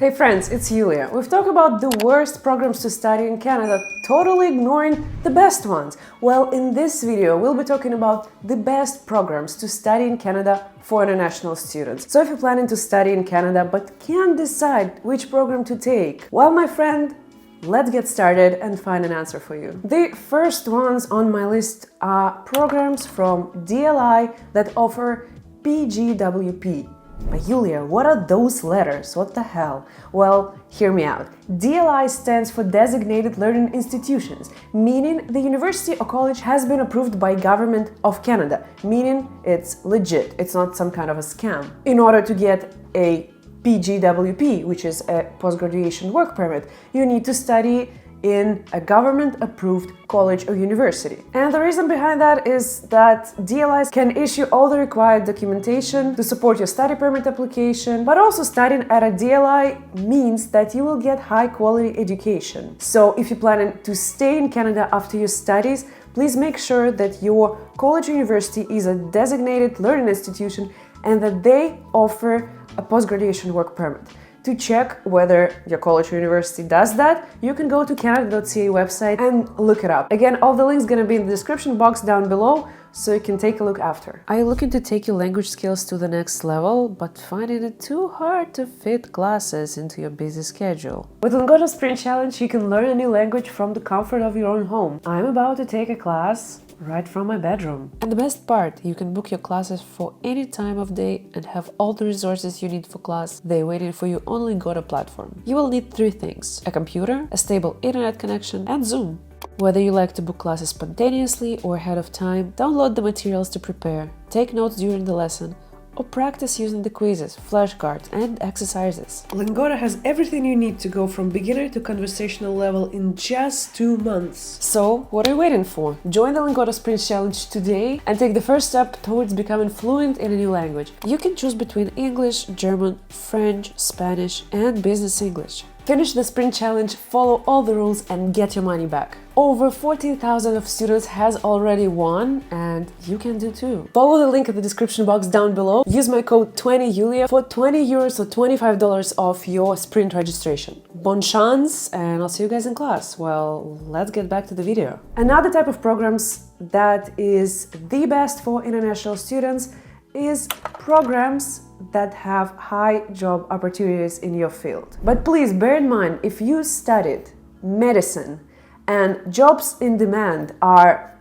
Hey friends, it's Yulia. We've talked about the worst programs to study in Canada, totally ignoring the best ones. Well, in this video, we'll be talking about the best programs to study in Canada for international students. So if you're planning to study in Canada but can't decide which program to take, well, my friend, let's get started and find an answer for you. The first ones on my list are programs from DLI that offer PGWP. But Yulia, what are those letters? What the hell? Well, hear me out. DLI stands for Designated Learning Institutions, meaning the university or college has been approved by Government of Canada, meaning it's legit, it's not some kind of a scam. In order to get a PGWP, which is a post-graduation work permit, you need to study in a government-approved college or university. And the reason behind that is that DLIs can issue all the required documentation to support your study permit application, but also studying at a DLI means that you will get high-quality education. So if you're planning to stay in Canada after your studies, please make sure that your college or university is a designated learning institution and that they offer a post-graduation work permit. To check whether your college or university does that, you can go to canada.ca website and look it up. Again, all the links gonna be in the description box down below, so you can take a look after. Are you looking to take your language skills to the next level, but finding it too hard to fit classes into your busy schedule? With Lingoda Spring Challenge, you can learn a new language from the comfort of your own home. I'm about to take a class right from my bedroom. And the best part, you can book your classes for any time of day and have all the resources you need for class. They're waiting for you on Lingoda platform. You will need 3 things: a computer, a stable internet connection, and Zoom. Whether you like to book classes spontaneously or ahead of time, download the materials to prepare, take notes during the lesson, or practice using the quizzes, flashcards, and exercises. Lingoda has everything you need to go from beginner to conversational level in just 2 months. So, what are you waiting for? Join the Lingoda Sprint Challenge today and take the first step towards becoming fluent in a new language. You can choose between English, German, French, Spanish, and Business English. Finish the Sprint Challenge, follow all the rules, and get your money back. Over 14,000 of students has already won, and you can do too. Follow the link in the description box down below. Use my code 20Yulia for 20 euros or $25 off your Sprint registration. Bon chance, and I'll see you guys in class. Well, let's get back to the video. Another type of programs that is the best for international students is programs that have high job opportunities in your field. But please bear in mind, if you studied medicine and jobs in demand are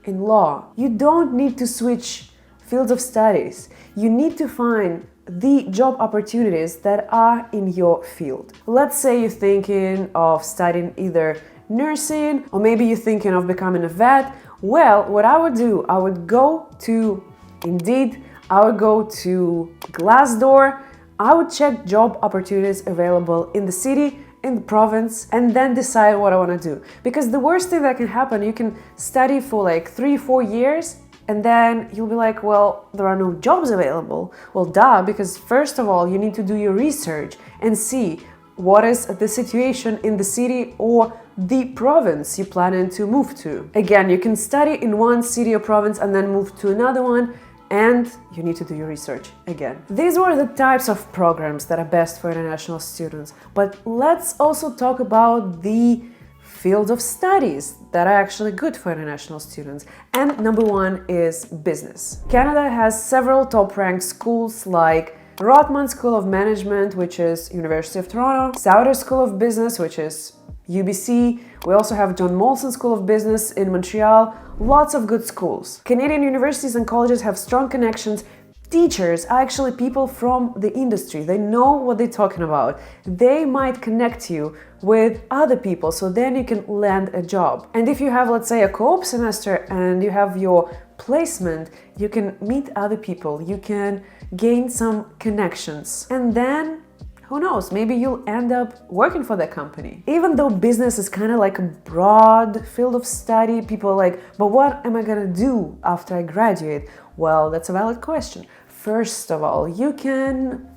in law, you don't need to switch fields of studies. You need to find the job opportunities that are in your field. Let's say you're thinking of studying either nursing or maybe you're thinking of becoming a vet. Well, what I would do, I would go to Indeed, I would go to Glassdoor, I would check job opportunities available in the city, in the province, and then decide what I want to do. Because the worst thing that can happen, you can study for like 3-4 years and then you'll be like, well, there are no jobs available. Well, duh, because first of all, you need to do your research and see what is the situation in the city or the province you're planning to move to. Again, you can study in one city or province and then move to another one, and you need to do your research again. These were the types of programs that are best for international students, but let's also talk about the fields of studies that are actually good for international students. And number 1 is business. Canada has several top-ranked schools like Rotman School of Management, which is University of Toronto, Sauder School of Business, which is UBC. We also have John Molson School of Business in Montreal. Lots of good schools. Canadian universities and colleges have strong connections. Teachers are actually people from the industry. They know what they're talking about. They might connect you with other people, so then you can land a job. And if you have, let's say, a co-op semester and you have your placement, you can meet other people. You can gain some connections. And then who knows, maybe you'll end up working for that company. Even though business is kind of like a broad field of study, people are like, but what am I gonna do after I graduate? Well, that's a valid question. First of all, you can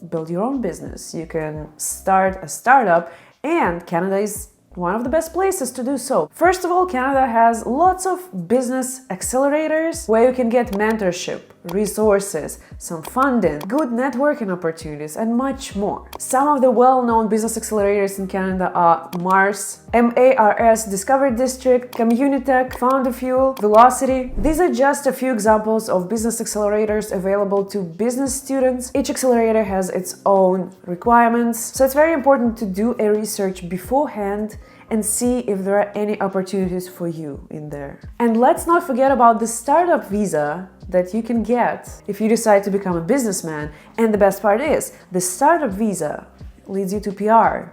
build your own business. You can start a startup, and Canada is one of the best places to do so. First of all, Canada has lots of business accelerators where you can get mentorship, resources, some funding, good networking opportunities, and much more. Some of the well-known business accelerators in Canada are MARS, Discovery District, Communitech, Founder Fuel, Velocity. These are just a few examples of business accelerators available to business students. Each accelerator has its own requirements, so it's very important to do a research beforehand and see if there are any opportunities for you in there. And let's not forget about the startup visa that you can get if you decide to become a businessman. And the best part is, the startup visa leads you to PR.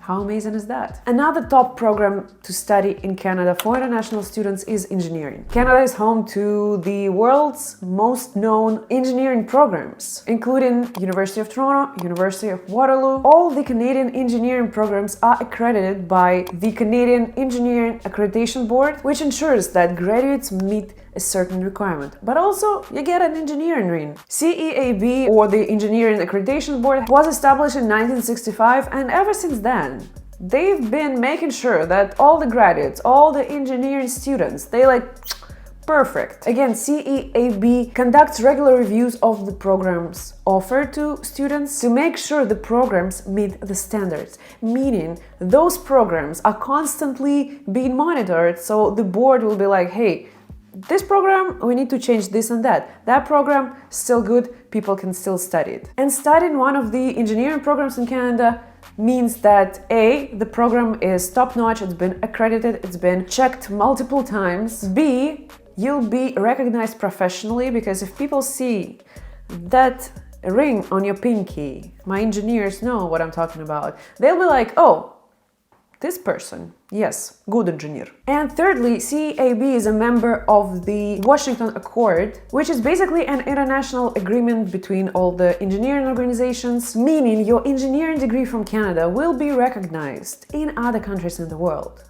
How amazing is that? Another top program to study in Canada for international students is engineering. Canada is home to the world's most known engineering programs, including University of Toronto, University of Waterloo. All the Canadian engineering programs are accredited by the Canadian Engineering Accreditation Board, which ensures that graduates meet a certain requirement, but also you get an engineering ring. CEAB, or the Engineering Accreditation Board, was established in 1965, and ever since then they've been making sure that all the graduates, all the engineering students, they perfect. Again, CEAB conducts regular reviews of the programs offered to students to make sure the programs meet the standards, meaning those programs are constantly being monitored, so the board will be like, hey, this program, we need to change this and that. That program, still good, people can still study it. And studying one of the engineering programs in Canada means that A, the program is top-notch, it's been accredited, it's been checked multiple times. B, you'll be recognized professionally, because if people see that ring on your pinky, my engineers know what I'm talking about, they'll be like, oh, this person, yes, good engineer. And thirdly, CEAB is a member of the Washington Accord, which is basically an international agreement between all the engineering organizations, meaning your engineering degree from Canada will be recognized in other countries in the world,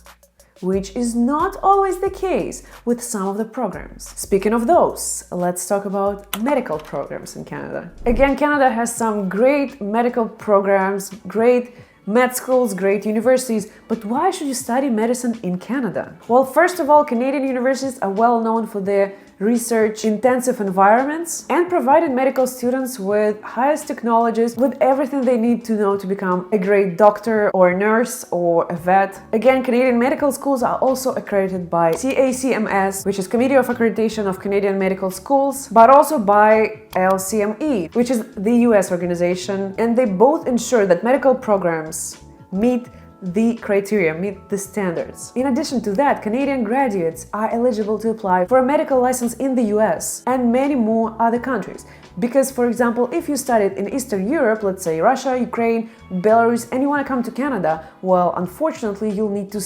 which is not always the case with some of the programs. Speaking of those, let's talk about medical programs in Canada. Again, Canada has some great medical programs, great med schools, great universities, but why should you study medicine in Canada? Well, first of all, Canadian universities are well known for their research-intensive environments and providing medical students with highest technologies, with everything they need to know to become a great doctor or a nurse or a vet. Again, Canadian medical schools are also accredited by CACMS, which is Committee of Accreditation of Canadian Medical Schools, but also by LCME, which is the US organization, and they both ensure that medical programs meet the criteria, meet the standards. In addition to that, Canadian graduates are eligible to apply for a medical license in the US and many more other countries. Because, for example, if you studied in Eastern Europe, let's say Russia, Ukraine, Belarus, and you want to come to Canada, well, unfortunately, you'll need to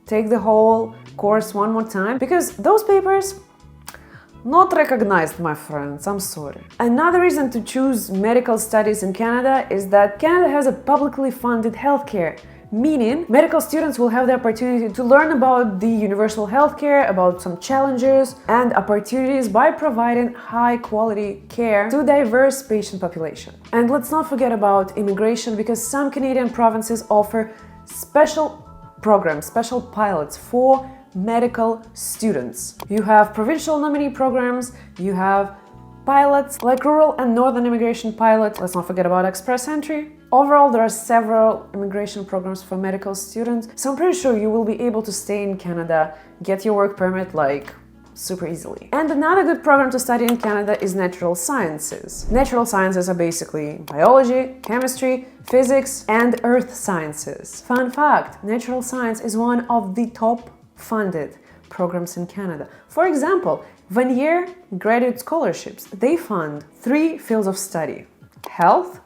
take the whole course one more time, because those papers not recognized, my friends, I'm sorry. Another reason to choose medical studies in Canada is that Canada has a publicly funded healthcare, meaning medical students will have the opportunity to learn about the universal healthcare, about some challenges and opportunities by providing high-quality care to diverse patient population. And let's not forget about immigration, because some Canadian provinces offer special programs, special pilots for medical students. You have provincial nominee programs, you have pilots like rural and northern immigration pilots. Let's not forget about express entry. Overall, there are several immigration programs for medical students, so I'm pretty sure you will be able to stay in Canada, get your work permit super easily. And another good program to study in Canada is natural sciences. Natural sciences are basically biology, chemistry, physics, and earth sciences. Fun fact, natural science is one of the top funded programs in Canada. For example, Vanier graduate scholarships, they fund 3 fields of study: health,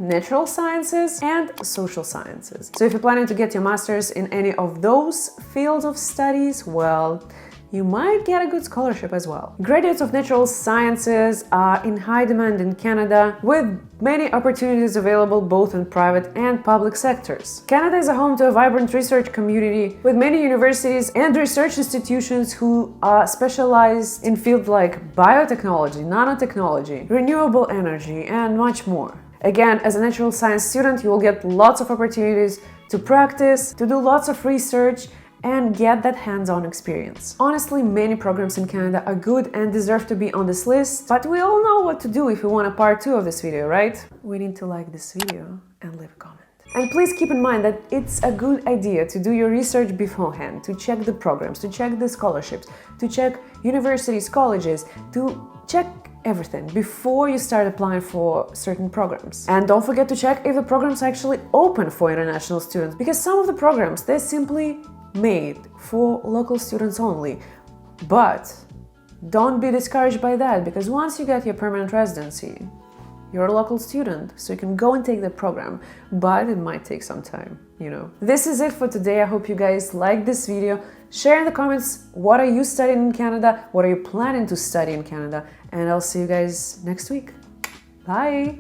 natural sciences, and social sciences. So if you're planning to get your master's in any of those fields of studies, well, you might get a good scholarship as well. Graduates of natural sciences are in high demand in Canada, with many opportunities available both in private and public sectors. Canada is a home to a vibrant research community with many universities and research institutions who are specialized in fields like biotechnology, nanotechnology, renewable energy, and much more. Again, as a natural science student, you will get lots of opportunities to practice, to do lots of research, and get that hands-on experience. Honestly, many programs in Canada are good and deserve to be on this list, but we all know what to do if we want a part 2 of this video, right? We need to like this video and leave a comment. And please keep in mind that it's a good idea to do your research beforehand, to check the programs, to check the scholarships, to check universities, colleges, to check everything before you start applying for certain programs. And don't forget to check if the programs are actually open for international students, because some of the programs, they're simply made for local students only. But don't be discouraged by that, because once you get your permanent residency, you're a local student, so you can go and take the program, but it might take some time, you know. This is it for today. I hope you guys liked this video. Share in the comments, what are you studying in Canada? What are you planning to study in Canada? And I'll see you guys next week. Bye!